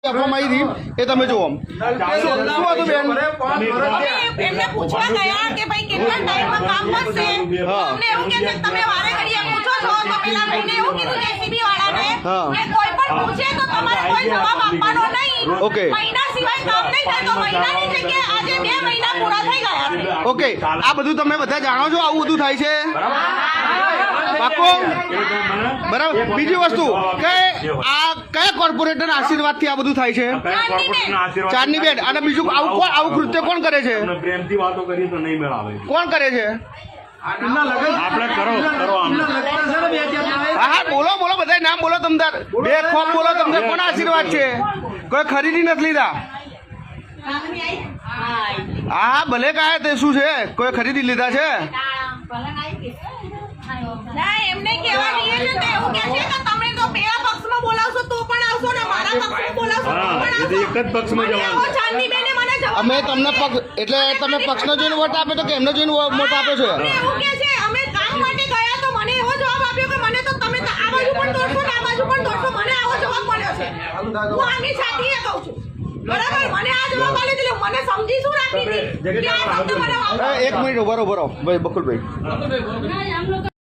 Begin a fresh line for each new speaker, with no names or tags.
આપવામાં આવી હતી એ તમે જુઓ શું હતું બેન
એમને પૂછવા ગયા કે ભાઈ કેટલા ટાઈમમાં કામ બનશે અમને એવું કે છે તમે વારે ઘડીએ પૂછો છો તો પેલા ભાઈને એવું કીધું જેસીબી વાળાને કે કોઈ પણ પૂછે તો તમારે કોઈ જવાબ આપવાનો નહીં
ઓકે
મહિના સિવાય કામ નહીં થાય તો મહિનાની જગ્યાએ આજે 2 મહિના પૂરા થઈ ગયા છે
ઓકે આ બધું તમે બધા જાણો છો આવું બધું થાય છે પાકો બરાબર બીજી વસ્તુ કે આ કયા કોર્પોરેટર આશીર્વાદ થી આ બધું થાય છે ચાંદની બેન અને બીજું આવું કૃત્ય કોણ કરે છે
પ્રેમથી વાતો કરીએ તો નહીં મેળાવે
કોણ કરે છે
આપણે કરો
હા બોલો બોલો બધા નામ બોલો તમદાર બે ખોફ બોલો તમને કોણ આશીર્વાદ છે કોઈ ખરીદી નથી લીધા હા ભલે કાય તે શું છે કોઈ ખરીદી લીધા છે
ના એમને કહેવા દઈએ છે તો એવું કહે છે કે તમે તો પેલા પક્ષમાં બોલાવશો તો પણ આવશો ને મારા પક્ષમાં બોલાવશો તો પણ આવશો
એક જ પક્ષમાં જવાનું
ચાંદની બેને મને જવાબ
અમે તમને પક્ષ એટલે તમે પક્ષનો જોઈને વોટ આપે તો કે એમનો જોઈને વોટ આપે છે
એવું કહે છે અમે કામ માટે ગયા તો મને એવો જવાબ આપ્યો કે મને તો તમે તો આ બાજુ પણ દોડશો ને આ બાજુ પણ દોડશો મને આવો જવાબ મળ્યો છે હું આની છાતીએ કહું છું બરાબર મને આ જવાબ આલે એટલે મને સમજી શું રાખી હતી કે આ શબ્દ મને
એક મિનિટ ઉભા રહો ભાઈ બકુલભાઈ